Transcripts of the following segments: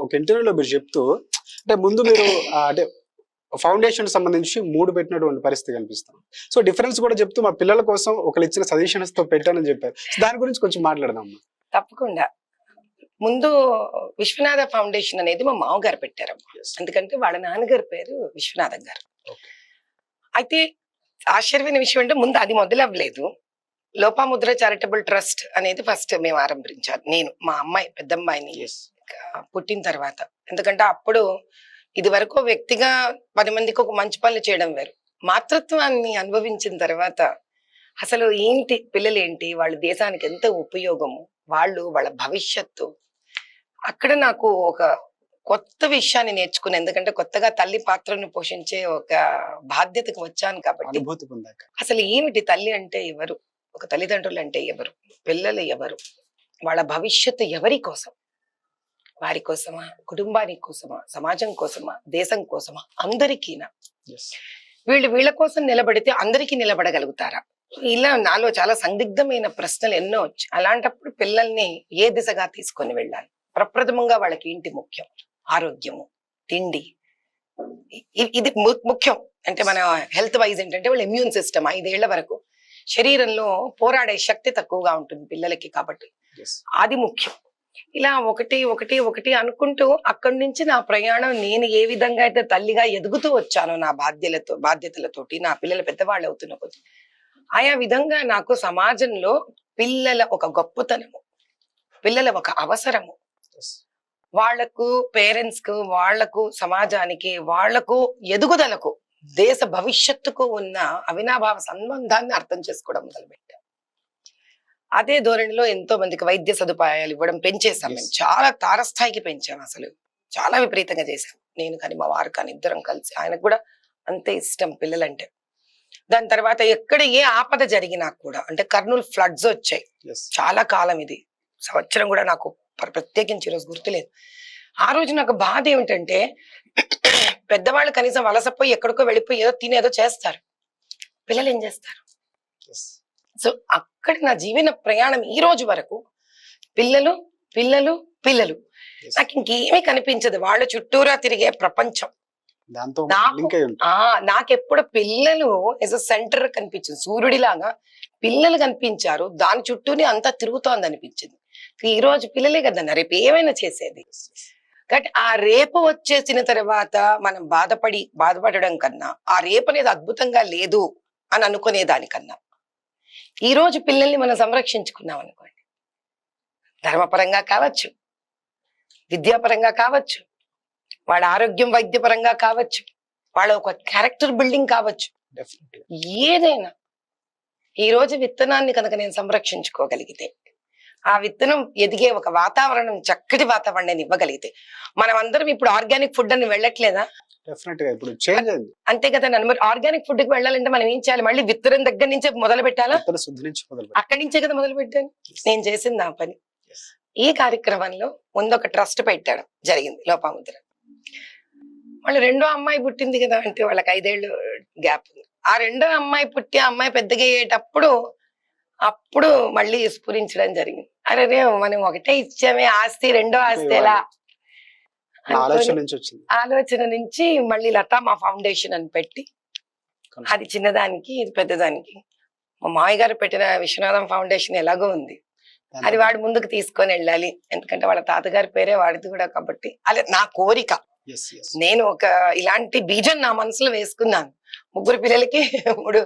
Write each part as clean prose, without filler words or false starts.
ఒక ఇంటర్వ్యూలో మీరు చెప్తూ అంటే ముందు మీరు అంటే ఫౌండేషన్ సంబంధించి 3 పెట్టినటువంటి పరిస్థితి కనిపిస్తాం. సో డిఫరెన్స్ కూడా చెప్తూ మా పిల్లల కోసం ఒకళ్ళు ఇచ్చిన సజెషన్స్ తో పెట్టానని చెప్పారు. దాని గురించి కొంచెం మాట్లాడదాం. తప్పకుండా. ముందు విశ్వనాథ ఫౌండేషన్ అనేది మా మామగారు పెట్టారమ్మా. ఎందుకంటే వాళ్ళ నాన్నగారి పేరు విశ్వనాథం గారు. అయితే ఆశ్చర్యమైన విషయం అంటే ముందు అది మొదలవ్వలేదు. లోపాముద్ర చారిటబుల్ ట్రస్ట్ అనేది ఫస్ట్ మేము ఆరంభించారు. నేను మా అమ్మాయి పెద్దమ్మాయిని పుట్టిన తర్వాత. ఎందుకంటే అప్పుడు ఇది వరకు వ్యక్తిగా 10 మందికి ఒక మంచి పనులు చేయడం వేరు, మాతృత్వాన్ని అనుభవించిన తర్వాత అసలు ఏంటి పిల్లలు ఏంటి, వాళ్ళ దేశానికి ఎంత ఉపయోగము, వాళ్ళ భవిష్యత్తు, అక్కడ నాకు ఒక కొత్త విషయాన్ని నేర్చుకుని, ఎందుకంటే కొత్తగా తల్లి పాత్రను పోషించే ఒక బాధ్యతకు వచ్చాను కాబట్టి అసలు ఏమిటి తల్లి అంటే ఎవరు, ఒక తల్లిదండ్రులు అంటే ఎవరు, పిల్లలు ఎవరు, వాళ్ళ భవిష్యత్తు ఎవరి కోసం, వారి కోసమా, కుటుంబానికి కోసమా, సమాజం కోసమా, దేశం కోసమా, అందరికీనా, వీళ్ళ కోసం నిలబడితే అందరికీ నిలబడగలుగుతారా, ఇలా నాలో చాలా సందిగ్ధమైన ప్రశ్నలు ఎన్నో వచ్చి, అలాంటప్పుడు పిల్లల్ని ఏ దిశగా తీసుకొని వెళ్ళాలి, ప్రప్రథమంగా వాళ్ళకి ఏంటి ముఖ్యం, ఆరోగ్యము, తిండి, ఇది ముఖ్యం. అంటే మన హెల్త్ వైజ్ ఏంటంటే వాళ్ళ ఇమ్యూన్ సిస్టమ్ 5 ఏళ్ల వరకు శరీరంలో పోరాడే శక్తి తక్కువగా ఉంటుంది పిల్లలకి, కాబట్టి అది ముఖ్యం. ఇలా ఒకటి అనుకుంటూ అక్కడి నుంచి నా ప్రయాణం, నేను ఏ విధంగా అయితే తల్లిగా ఎదుగుతూ వచ్చానో నా బాధ్యతలతోటి, నా పిల్లలు పెద్దవాళ్ళు అవుతున్న కొద్ది, ఆయా విధంగా నాకు సమాజంలో పిల్లల ఒక గొప్పతనము, పిల్లల ఒక అవసరము, వాళ్లకు, పేరెంట్స్ కు, వాళ్లకు, సమాజానికి, వాళ్లకు ఎదుగుదలకు, దేశ భవిష్యత్తుకు ఉన్న అవినాభావ సంబంధాన్ని అర్థం చేసుకోవడం మొదలుపెట్టాం. అదే ధోరణిలో ఎంతో మందికి వైద్య సదుపాయాలు ఇవ్వడం పెంచేసాం. మేము చాలా తారస్థాయికి పెంచాం, అసలు చాలా విపరీతంగా చేశాం. నేను కానీ మా వారు కానీ ఇద్దరం కలిసి. ఆయనకు కూడా అంతే ఇష్టం పిల్లలంటే. దాని తర్వాత ఎక్కడ ఏ ఆపద జరిగినా కూడా, అంటే కర్నూలు ఫ్లడ్స్ వచ్చాయి చాలా కాలం, ఇది సంవత్సరం కూడా నాకు ప్రత్యేకించి ఈరోజు గుర్తులేదు. ఆ రోజు నాకు బాధ ఏమిటంటే, పెద్దవాళ్ళు కనీసం వలసపోయి ఎక్కడికో వెళ్ళిపోయి ఏదో తినేదో చేస్తారు, పిల్లలు ఏం చేస్తారు? సో అక్కడ నా జీవన ప్రయాణం ఈ రోజు వరకు పిల్లలు పిల్లలు పిల్లలు, నాకు ఇంకేమీ కనిపించదు. వాళ్ళ చుట్టూరా తిరిగే ప్రపంచం. నాకెప్పుడు పిల్లలు ఎస్ అ సెంటర్ కనిపించింది, సూర్యుడిలాగా పిల్లలు కనిపించారు, దాని చుట్టూనే అంతా తిరుగుతోంది అనిపించింది. ఈ రోజు పిల్లలే కదన్నా రేపు ఏమైనా చేసేది. కాబట్టి ఆ రేపు వచ్చేసిన తర్వాత మనం బాధపడడం కన్నా, ఆ రేపు అనేది అద్భుతంగా లేదు అని అనుకునే దానికన్నా, ఈ రోజు పిల్లల్ని మనం సంరక్షించుకున్నాం అనుకోండి, ధర్మపరంగా కావచ్చు, విద్యాపరంగా కావచ్చు, వాళ్ళ ఆరోగ్యం వైద్యపరంగా కావచ్చు, వాళ్ళ ఒక క్యారెక్టర్ బిల్డింగ్ కావచ్చు, ఏదైనా ఈ రోజు విత్తనాన్ని కనుక నేను సంరక్షించుకోగలిగితే, ఆ విత్తనం ఎదిగే ఒక వాతావరణం, చక్కటి వాతావరణాన్ని ఇవ్వగలిగితే, మనం అందరం ఇప్పుడు ఆర్గానిక్ ఫుడ్ అని వెళ్ళట్లేదా? అంతే కదా. నన్ను ఆర్గానిక్ ఫుడ్ కి వెళ్ళాలంటే మనం ఏం చేయాలి? మళ్ళీ విత్తనం దగ్గర నుంచే మొదలు పెట్టాలా? అక్కడి నుంచే కదా మొదలు పెట్టాను. నేను చేసింది ఆ పని. ఈ కార్యక్రమంలో ముందు ఒక ట్రస్ట్ పెట్టడం జరిగింది, లోపాముద్ర. వాళ్ళు రెండో అమ్మాయి పుట్టింది కదా, అంటే వాళ్ళకి 5 ఏళ్ళు గ్యాప్ ఉంది. ఆ రెండో అమ్మాయి పుట్టి, ఆ అమ్మాయి పెద్దగా అయ్యేటప్పుడు అప్పుడు మళ్ళీ స్ఫురించడం జరిగింది. అరే మనం ఒకటే ఇచ్చామే ఆస్తి, రెండో ఆస్తి ఎలా ఆలోచన నుంచి మళ్ళీ లతా మా ఫౌండేషన్ అని పెట్టి, అది చిన్నదానికి ఇది పెద్దదానికి. మా మామయ్య గారు పెట్టిన విశ్వనాథం ఫౌండేషన్ ఎలాగో ఉంది, అది వాడు ముందుకు తీసుకొని వెళ్ళాలి. ఎందుకంటే వాళ్ళ తాతగారి పేరే వాడిది కూడా కాబట్టి, అదే నా కోరిక. నేను ఒక ఇలాంటి బీజం నా మనసులో వేసుకున్నాను. 3 పిల్లలకి 3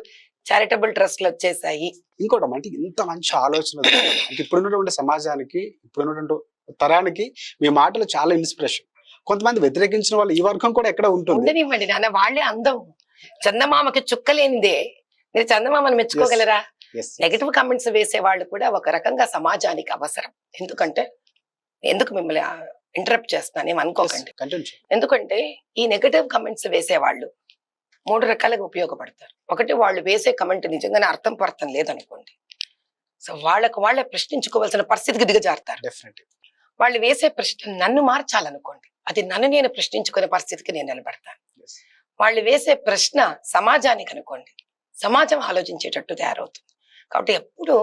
చారిటబుల్ ట్రస్ట్లు వచ్చేసాయి. ఇంకోటి అంటే ఇంత మంచి ఆలోచన అంటే ఇప్పుడున్నటువంటి సమాజానికి, ఇప్పుడున్నటువంటి తరానికి మీ మాటలు చాలా ఇన్స్పిరేషన్. కొంతమంది వ్యతిరేకించిన వాళ్ళు ఈ వర్గం కూడా ఎక్కడ ఉంటుంది. ఉండనివ్వండి నాన్న, వాళ్ళే అందం. చందమామకి చుక్కలేనిదే మీరు చందమామని మెచ్చుకోగలరా? నెగటివ్ కామెంట్స్ వేసే వాళ్ళు కూడా ఒక రకంగా సమాజానికి అవసరం. ఎందుకు మిమ్మల్ని ఇంటరప్ట్ చేస్తున్నాను ఏం అనుకోకండి. ఎందుకంటే ఈ నెగటివ్ కామెంట్స్ వేసే వాళ్ళు 3 రకాలుగా ఉపయోగపడతారు. ఒకటి, వాళ్ళు వేసే కమెంట్ నిజంగానే అర్థం పర్థం లేదనుకోండి, సో వాళ్ళే ప్రశ్నించుకోవాల్సిన పరిస్థితికి దిగజారుతారు. వాళ్ళు వేసే ప్రశ్న నన్ను మార్చాలనుకోండి, అది నన్ను నేను ప్రశ్నించుకునే పరిస్థితికి నేను నిలబడతాను. వాళ్ళు వేసే ప్రశ్న సమాజానికి అనుకోండి, సమాజం ఆలోచించేటట్టు తయారవుతుంది. కాబట్టి ఎప్పుడు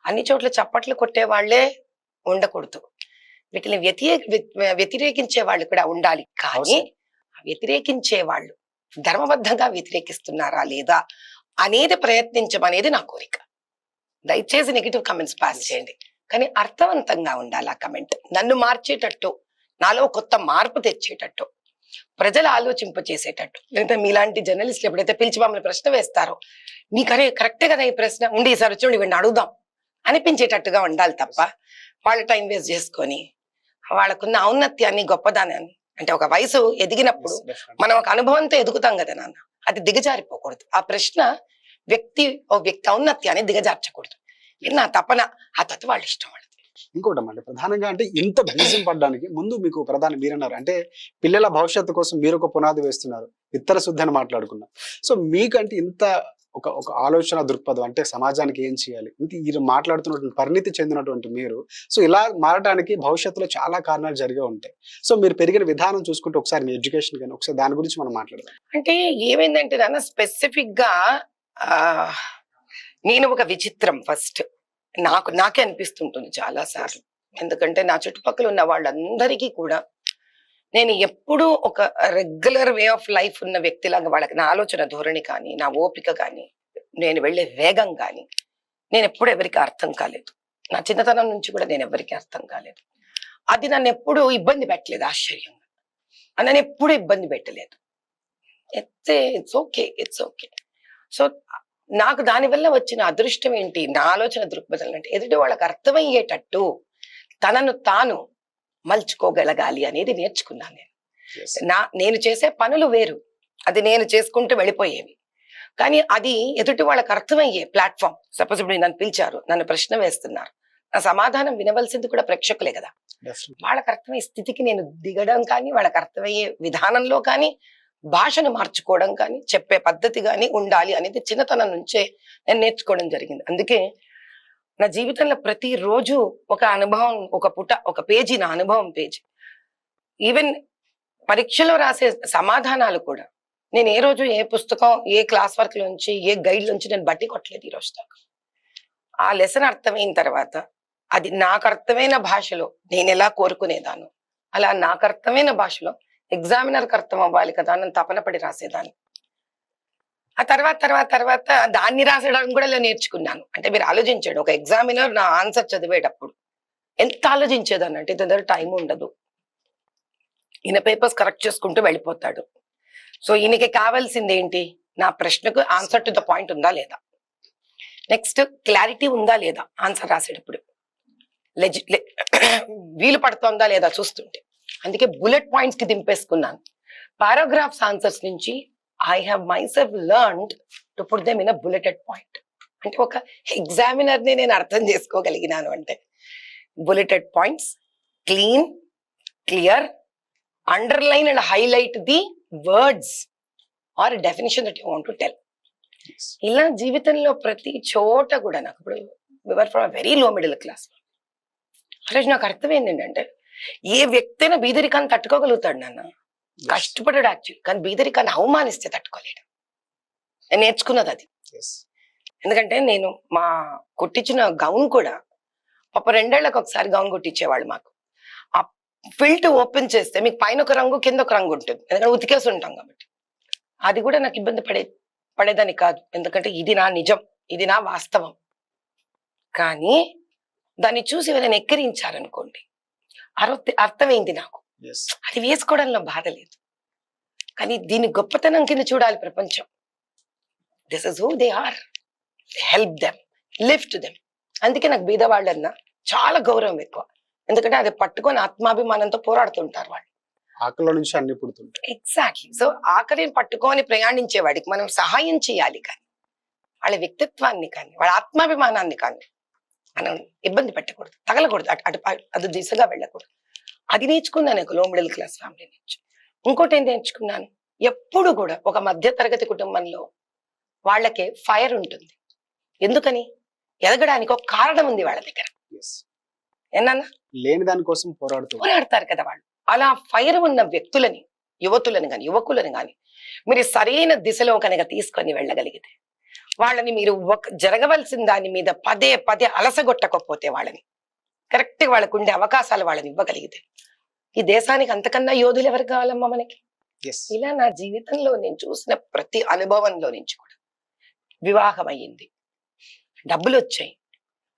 అన్ని చోట్ల చప్పట్లు కొట్టే వాళ్లే ఉండకూడదు. వీటిని వ్యతిరేకించే వాళ్ళు కూడా ఉండాలి. కానీ ఆ వ్యతిరేకించే వాళ్ళు ధర్మబద్ధంగా వ్యతిరేకిస్తున్నారా లేదా అనేది ప్రయత్నించమనేది నా కోరిక. దయచేసి నెగిటివ్ కమెంట్స్ పాస్ చేయండి, కానీ అర్థవంతంగా ఉండాలి ఆ కమెంట్. నన్ను మార్చేటట్టు, నాలో కొత్త మార్పు తెచ్చేటట్టు, ప్రజలు ఆలోచింపచేసేటట్టు. లేదంటే మీలాంటి జర్నలిస్టులు ఎప్పుడైతే పిలిచి మమ్మల్ని ప్రశ్న వేస్తారో, నీకనే కరెక్టే కదా ఈ ప్రశ్న, ఉండి ఈసారి వచ్చి వీడిని అడుగుదాం అనిపించేటట్టుగా ఉండాలి తప్ప వాళ్ళ టైం వేస్ట్ చేసుకొని వాళ్ళకున్న ఔన్నత్యాన్ని, గొప్పదానాన్ని, అంటే ఒక వయసు ఎదిగినప్పుడు మనం ఒక అనుభవంతో ఎదుగుతాం కదా నాన్న, అది దిగజారిపోకూడదు. ఆ ప్రశ్న వ్యక్తి ఔన్నత్యాన్ని దిగజార్చకూడదు. ఇది నా తపన. ఆ తత్వ వాళ్ళ ఇష్టం వాళ్ళది. ఇంకోటి అన్నమాట, ప్రధానంగా అంటే ఇంత బీజం పడడానికి ముందు మీకు ప్రధాని మీరన్నారు, అంటే పిల్లల భవిష్యత్తు కోసం మీరు ఒక పునాది వేస్తున్నారు, విత్తన శుద్ధి అని మాట్లాడుకున్నారు. సో మీకంటే ఇంత ఒక ఒక ఆలోచన దృక్పథం, అంటే సమాజానికి ఏం చేయాలి, ఇంత మీరు మాట్లాడుతున్నటువంటి పరిణితి చెందినటువంటి మీరు, సో ఇలా మారడానికి భవిష్యత్తులో చాలా కారణాలు జరిగే ఉంటాయి. సో మీరు పెరిగిన విధానం చూసుకుంటే ఒకసారి మీ ఎడ్యుకేషన్ కానీ ఒకసారి దాని గురించి మనం మాట్లాడదాం. అంటే ఏమైందంటే నాన్న, స్పెసిఫిక్ గా నేను ఒక విచిత్రం. ఫస్ట్ నాకే అనిపిస్తుంటుంది చాలా సార్లు. ఎందుకంటే నా చుట్టుపక్కల ఉన్న వాళ్ళందరికీ కూడా నేను ఎప్పుడూ ఒక రెగ్యులర్ వే ఆఫ్ లైఫ్ ఉన్న వ్యక్తిలాగా, వాళ్ళకి నా ఆలోచన ధోరణి కానీ, నా ఓపిక కానీ, నేను వెళ్ళే వేగం కానీ, నేను ఎప్పుడు ఎవరికి అర్థం కాలేదు. నా చిన్నతనం నుంచి కూడా నేను ఎవరికి అర్థం కాలేదు. అది నన్ను ఎప్పుడు ఇబ్బంది పెట్టలేదు. ఆశ్చర్యంగా నన్ను ఎప్పుడు ఇబ్బంది పెట్టలేదు. It's okay. సో నాకు దానివల్ల వచ్చిన అదృష్టం ఏంటి, నా ఆలోచన దృక్పథం అంటే ఎదుటి వాళ్ళకి అర్థమయ్యేటట్టు తనను తాను మలుచుకోగలగాలి అనేది నేర్చుకున్నాను నేను. నేను చేసే పనులు వేరు, అది నేను చేసుకుంటూ వెళ్ళిపోయేవి. కానీ అది ఎదుటి వాళ్ళకి అర్థమయ్యే ప్లాట్ఫామ్. సపోజ్ ఇప్పుడు నన్ను పిలిచారు, నన్ను ప్రశ్న వేస్తున్నారు, నా సమాధానం వినవలసింది కూడా ప్రేక్షకులే కదా. వాళ్ళకి అర్థమయ్యే స్థితికి నేను దిగడం కానీ, వాళ్ళకి అర్థమయ్యే విధానంలో కానీ, భాషను మార్చుకోవడం కానీ, చెప్పే పద్ధతి కానీ ఉండాలి అనేది చిన్నతనం నుంచే నేను నేర్చుకోవడం జరిగింది. అందుకే నా జీవితంలో ప్రతిరోజు ఒక అనుభవం, ఒక పుట, ఒక పేజీ, నా అనుభవం పేజీ. ఈవెన్ పరీక్షలో రాసే సమాధానాలు కూడా నేను ఏ రోజు ఏ పుస్తకం, ఏ క్లాస్ వర్క్ నుంచి, ఏ గైడ్ నుంచి నేను బట్టి కొట్టలేదు ఈ రోజు దాకా. ఆ లెసన్ అర్థమైన తర్వాత అది నాకు అర్థమైన భాషలో నేను ఎలా కోరుకునేదాను, అలా నాకు అర్థమైన భాషలో ఎగ్జామినర్కి అర్థం అవ్వాలి కదా అని తపన పడి రాసేదాన్ని. ఆ తర్వాత దాన్ని రాసేయడం కూడా నేర్చుకున్నాను. అంటే మీరు ఆలోచించాడు, ఒక ఎగ్జామినర్ నా ఆన్సర్ చదివేటప్పుడు ఎంత ఆలోచించేదాన్ని అంటే, దగ్గర టైం ఉండదు, ఈయన పేపర్స్ కరెక్ట్ చేసుకుంటూ వెళ్ళిపోతాడు. సో ఈయనకి కావాల్సింది ఏంటి, నా ప్రశ్నకు ఆన్సర్ టు ద పాయింట్ ఉందా లేదా, నెక్స్ట్ క్లారిటీ ఉందా లేదా ఆన్సర్ రాసేటప్పుడు, వీలు పడుతుందా లేదా చూస్తుంటే. అందుకే బుల్లెట్ పాయింట్స్ కి దింపేసుకున్నాను. పారాగ్రాఫ్స్ ఆన్సర్స్ నుంచి I have myself learned to put them in a bulleted point. అంటే ఒక ఎగ్జామినర్ ని నేను అర్థం చేసుకోగలిగినాను. అంటే bulleted points, clean, clear, underline and highlight the words or definition that you want to tell. ఇలా జీవితంలో ప్రతి చోట కూడా నాకు ఇప్పుడు we were from very low middle class. ఆ రోజు నాకు అర్థమైంది ఏంటంటే, ఏ వ్యక్తి అయినా బీదరికాన్ని తట్టుకోగలుగుతాడు నాన్న, కష్టపడాడు యాక్చువల్లీ, కానీ బీదరికాన్ని అవమానిస్తే తట్టుకోలేడు. నేను నేర్చుకున్నది అది. ఎందుకంటే నేను మా కుట్టించిన గౌన్ కూడా పాప 2 ఏళ్లకు ఒకసారి గౌన్ కుట్టించేవాళ్ళు మాకు. ఆ ఫిల్ట్ ఓపెన్ చేస్తే మీకు పైన ఒక రంగు, కింద ఒక రంగు ఉంటుంది, ఎందుకంటే ఉతికేసి ఉంటాం కాబట్టి. అది కూడా నాకు ఇబ్బంది పడేదని కాదు, ఎందుకంటే ఇది నా నిజం, ఇది నా వాస్తవం. కానీ దాన్ని చూసి ఎవరైనా ఎక్కిరించారనుకోండి, అర్థమైంది నాకు, అది వేసుకోవడంలో బాధ లేదు. కానీ దీని గొప్పతనం కింద చూడాలి ప్రపంచం. This is who they are, help them, lift them. అందుకే నాకు బీదవాళ్ళన్నా చాలా గౌరవం ఎక్కువ, ఎందుకంటే అది పట్టుకొని ఆత్మాభిమానంతో పోరాడుతుంటారు వాళ్ళు. ఆకలిలో నుంచి అన్ని పుడుతుంటాయి. ఎగ్జాక్ట్లీ. సో ఆకలిని పట్టుకొని ప్రయాణించే వాడికి మనం సహాయం చేయాలి, కానీ వాళ్ళ వ్యక్తిత్వాన్ని కానీ, వాళ్ళ ఆత్మాభిమానాన్ని కానీ మనం ఇబ్బంది పెట్టకూడదు, తగలకూడదు, అది దిశగా వెళ్ళకూడదు. అది నేర్చుకున్నాను ఒక లో మిడిల్ క్లాస్ ఫ్యామిలీ నుంచి. ఇంకోటి ఏం నేర్చుకున్నాను, ఎప్పుడు కూడా ఒక మధ్య తరగతి కుటుంబంలో వాళ్ళకి ఫైర్ ఉంటుంది. ఎందుకని, ఎదగడానికి ఒక కారణం ఉంది వాళ్ళ దగ్గర. ఏనన్నా లేని దానికోసం పోరాడతారు కదా వాళ్ళు. అలా ఫైర్ ఉన్న వ్యక్తులని, యువతులను కానీ, యువకులను కానీ మీరు సరైన దిశలో కనుక తీసుకొని వెళ్ళగలిగితే, వాళ్ళని మీరు జరగవలసిన దాని మీద పదే పదే అలసగొట్టకపోతే, వాళ్ళని కరెక్ట్ గా వాళ్ళకు ఉండే అవకాశాలు వాళ్ళని ఇవ్వగలిగితే ఈ దేశానికి అంతకన్నా యోధులు ఎవరు కావాలమ్మా మనకి. ఎస్ ఇలా నా జీవితంలో నేను చూసిన ప్రతి అనుభవంలో నుంచి కూడా వివాహం అయ్యింది, డబ్బులు వచ్చాయి.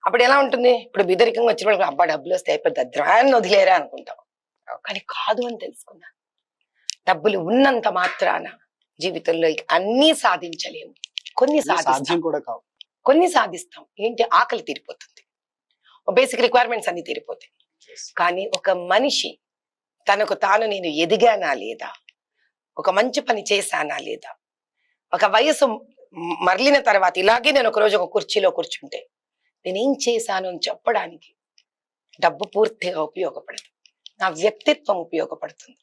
అప్పుడు ఎలా ఉంటుంది, ఇప్పుడు బిదరికంగా వచ్చిన వాళ్ళకి అబ్బా డబ్బులు వస్తే అయిపోద్ది ద్రాన్ని వదిలేరా అనుకుంటాం. కానీ కాదు అని తెలుసుకున్నా. డబ్బులు ఉన్నంత మాత్రాన జీవితంలో ఇక అన్నీ సాధించలేము. కొన్ని సాధిస్తాం, సాధ్యం కూడా కావు. కొన్ని సాధిస్తాం. ఏంటి, ఆకలి తీరిపోతుంది, బేసిక్ రిక్వైర్మెంట్స్ అన్ని తీరిపోతాయి. కానీ ఒక మనిషి తనకు తాను నేను ఎదిగానా లేదా, ఒక మంచి పని చేశానా లేదా, ఒక వయసు మరలిన తర్వాత ఇలాగే నేను ఒకరోజు ఒక కుర్చీలో కూర్చుంటే నేనేం చేశాను అని చెప్పడానికి డబ్బు పూర్తిగా ఉపయోగపడదు. నా వ్యక్తిత్వం ఉపయోగపడుతుంది.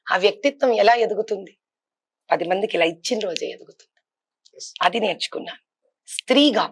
ఆ వ్యక్తిత్వం ఎలా ఎదుగుతుంది, 10 మందికి ఇలా ఇచ్చిన రోజే ఎదుగుతుంది. అది నేర్చుకున్నాను. స్త్రీగా